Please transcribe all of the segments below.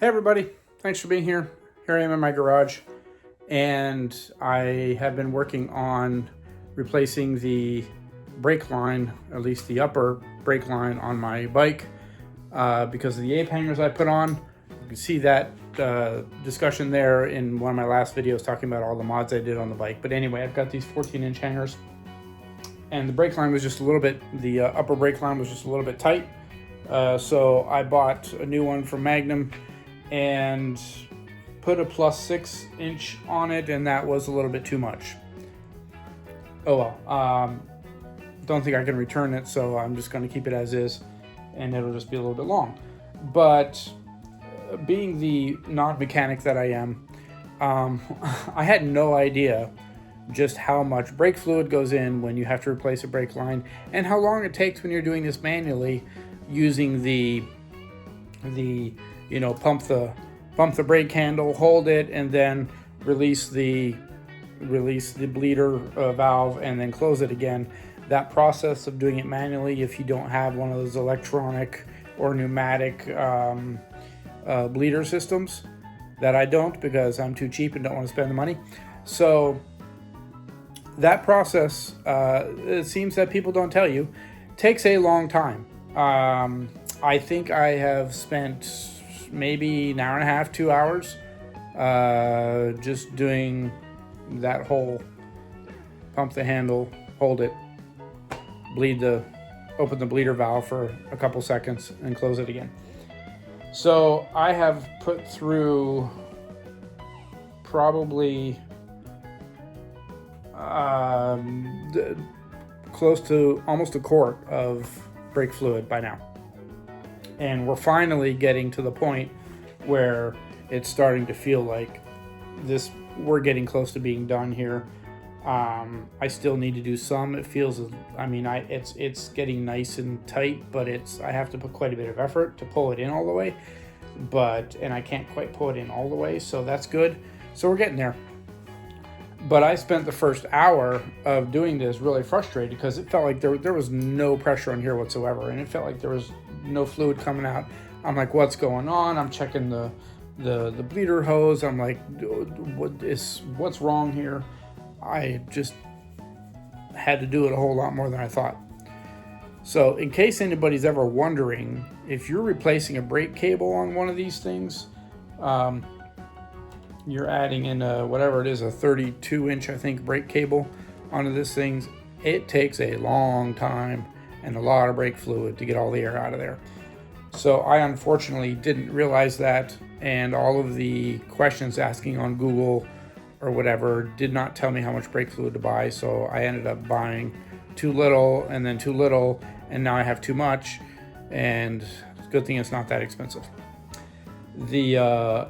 Hey everybody, thanks for being here. Here I am in my garage, and I have been working on replacing the brake line, at least the upper brake line on my bike, because of the ape hangers I put on. You can see that discussion there in one of my last videos talking about all the mods I did on the bike. But anyway, I've got these 14-inch hangers, and the brake line was just a little bit, the upper brake line was just a little bit tight. So I bought a new one from Magnum and put a plus 6-inch on it, and that was a little bit too much. Oh well, don't think I can return it, so I'm just going to keep it as is, and it'll just be a little bit long. But being the non-mechanic that I am, I had no idea just how much brake fluid goes in when you have to replace a brake line, and how long it takes when you're doing this manually using the pump the brake handle, hold it, and then release the bleeder valve and then close it again. That process of doing it manually, if you don't have one of those electronic or pneumatic bleeder systems, that I don't because I'm too cheap and don't want to spend the money. So that process, it seems that people don't tell you, takes a long time. I think I have spent maybe an hour and a half, 2 hours, just doing that whole pump the handle, hold it, open the bleeder valve for a couple seconds and close it again. So I have put through probably close to almost a quart of brake fluid by now. And we're finally getting to the point where it's starting to feel like we're getting close to being done here. I still need to do some. It feels, it's getting nice and tight, but I have to put quite a bit of effort to pull it in all the way. And I can't quite pull it in all the way, so that's good. So we're getting there. But I spent the first hour of doing this really frustrated because it felt like there was no pressure on here whatsoever, and it felt like there was no fluid coming out. I'm like, what's going on? I'm checking the bleeder hose. I'm like, what's wrong here? I just had to do it a whole lot more than I thought. So in case anybody's ever wondering, if you're replacing a brake cable on one of these things, you're adding in whatever it is, a 32-inch, I think, brake cable onto this thing. It takes a long time and a lot of brake fluid to get all the air out of there. So I unfortunately didn't realize that, and all of the questions asking on Google or whatever did not tell me how much brake fluid to buy. So I ended up buying too little, and then too little, and now I have too much. And it's a good thing it's not that expensive. The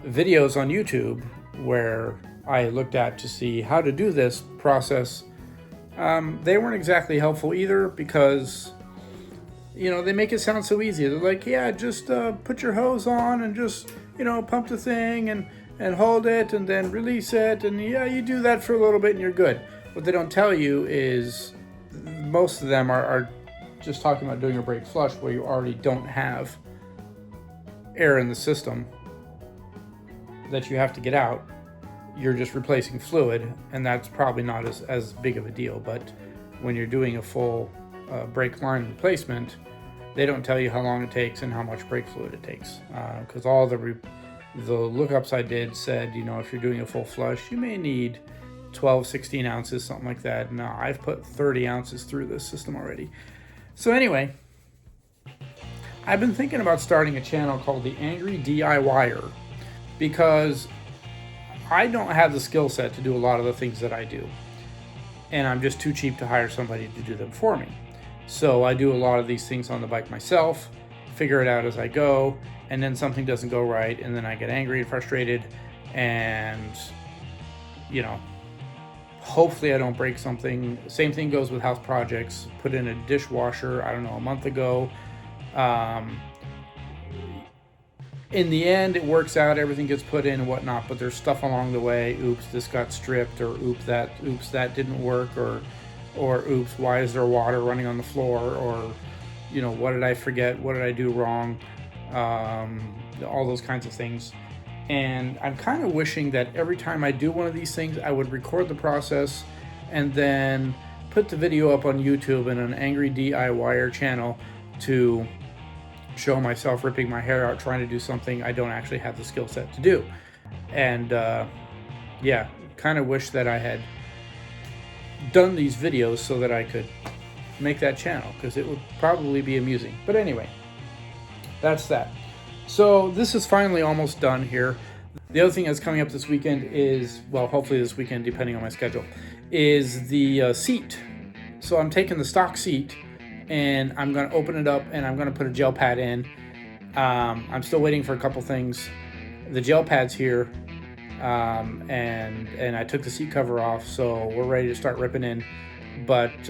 videos on YouTube where I looked at to see how to do this process, they weren't exactly helpful either, because they make it sound so easy. They're like, yeah, just put your hose on and just pump the thing and hold it and then release it, and yeah, you do that for a little bit and you're good. What they don't tell you is most of them are just talking about doing a brake flush where you already don't have air in the system that you have to get out. You're just replacing fluid, and that's probably not as big of a deal. But when you're doing a full brake line replacement, they don't tell you how long it takes and how much brake fluid it takes, because all the lookups I did said, if you're doing a full flush, you may need 12-16 ounces, something like that. No, I've put 30 ounces through this system already. So anyway, I've been thinking about starting a channel called The Angry DIYer, because I don't have the skill set to do a lot of the things that I do, and I'm just too cheap to hire somebody to do them for me. So I do a lot of these things on the bike myself, figure it out as I go, and then something doesn't go right, and then I get angry and frustrated, and hopefully I don't break something. Same thing goes with house projects. Put in a dishwasher, I don't know, a month ago. In the end, it works out, everything gets put in and whatnot, but there's stuff along the way. Oops, this got stripped, or oops, that didn't work, or oops, why is there water running on the floor, or what did I forget, what did I do wrong, all those kinds of things. And I'm kind of wishing that every time I do one of these things, I would record the process and then put the video up on YouTube in an Angry DIYer channel to show myself ripping my hair out trying to do something I don't actually have the skill set to do. And yeah, kind of wish that I had done these videos so that I could make that channel, because it would probably be amusing. But anyway, that's that. So this is finally almost done here. The other thing that's coming up this weekend is, well, hopefully this weekend, depending on my schedule, is the seat. So I'm taking the stock seat and I'm going to open it up and I'm going to put a gel pad in. I'm still waiting for a couple things. The gel pad's here, and I took the seat cover off, so we're ready to start ripping in. But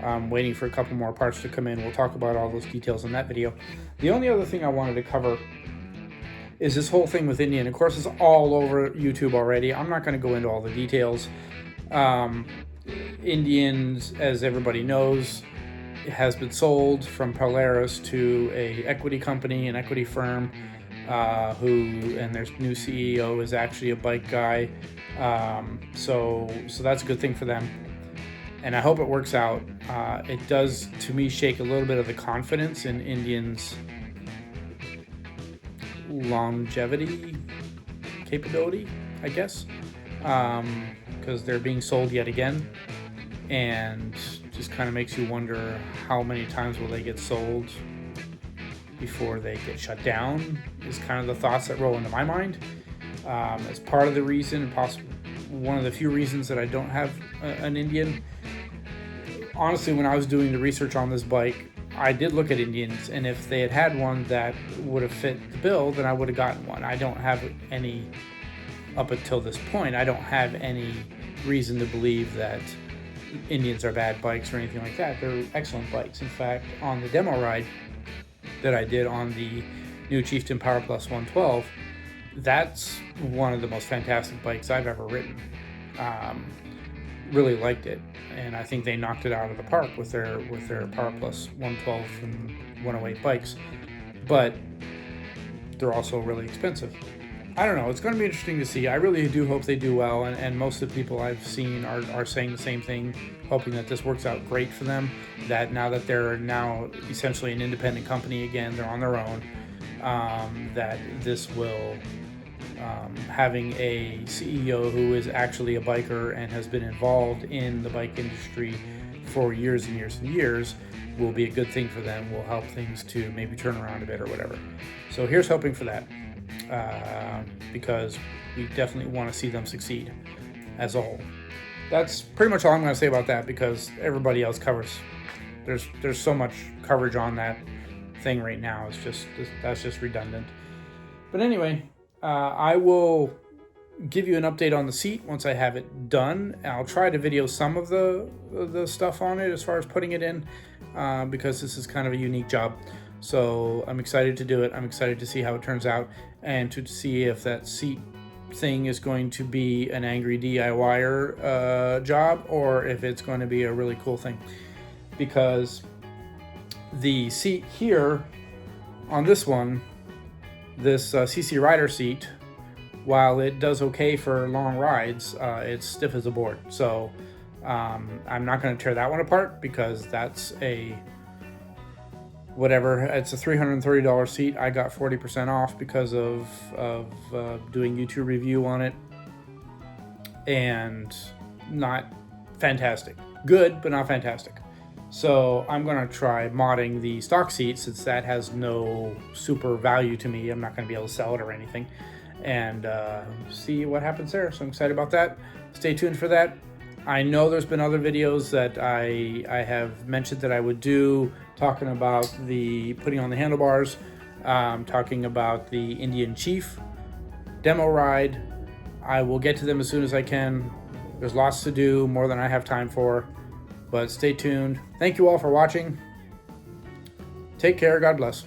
I'm waiting for a couple more parts to come in. We'll talk about all those details in that video. The only other thing I wanted to cover is this whole thing with Indian. Of course, it's all over YouTube already. I'm not going to go into all the details. Indians, as everybody knows, has been sold from Polaris to a equity company, an equity firm, and their new CEO is actually a bike guy. So that's a good thing for them. And I hope it works out. It does, to me, shake a little bit of the confidence in Indians' longevity capability, I guess, because they're being sold yet again, and just kind of makes you wonder how many times will they get sold before they get shut down, is kind of the thoughts that roll into my mind. As part of the reason, possibly one of the few reasons that I don't have an Indian. Honestly, when I was doing the research on this bike, I did look at Indians, and if they had one that would have fit the bill, then I would have gotten one. I don't have any, up until this point, I don't have any reason to believe that Indians are bad bikes or anything like that. They're excellent bikes. In fact, on the demo ride that I did on the new Chieftain Power Plus 112, that's one of the most fantastic bikes I've ever ridden. Really liked it, and I think they knocked it out of the park with their Power Plus 112 and 108 bikes. But they're also really expensive. I don't know. It's going to be interesting to see. I really do hope they do well, and most of the people I've seen are saying the same thing, hoping that this works out great for them, that now that they're now essentially an independent company again, they're on their own, that this will, having a CEO who is actually a biker and has been involved in the bike industry for years and years and years, will be a good thing for them, will help things to maybe turn around a bit or whatever. So here's hoping for that, because we definitely want to see them succeed as a whole. That's pretty much all I'm going to say about that, because everybody else covers. There's so much coverage on that thing right now. That's just redundant. But anyway, I will give you an update on the seat once I have it done. I'll try to video some of the stuff on it as far as putting it in, because this is kind of a unique job. So I'm excited to do it. I'm excited to see how it turns out, and to see if that seat thing is going to be an angry DIYer job, or if it's going to be a really cool thing. Because the seat here on this one, this CC Rider seat, while it does okay for long rides, it's stiff as a board. So I'm not going to tear that one apart, because that's a whatever. It's a $330 seat. I got 40% off because of doing YouTube review on it, and not fantastic. Good, but not fantastic. So I'm going to try modding the stock seat, since that has no super value to me. I'm not going to be able to sell it or anything, and see what happens there. So I'm excited about that. Stay tuned for that. I know there's been other videos that I have mentioned that I would do, talking about the putting on the handlebars, talking about the Indian Chief demo ride. I will get to them as soon as I can. There's lots to do, more than I have time for. But stay tuned. Thank you all for watching. Take care. God bless.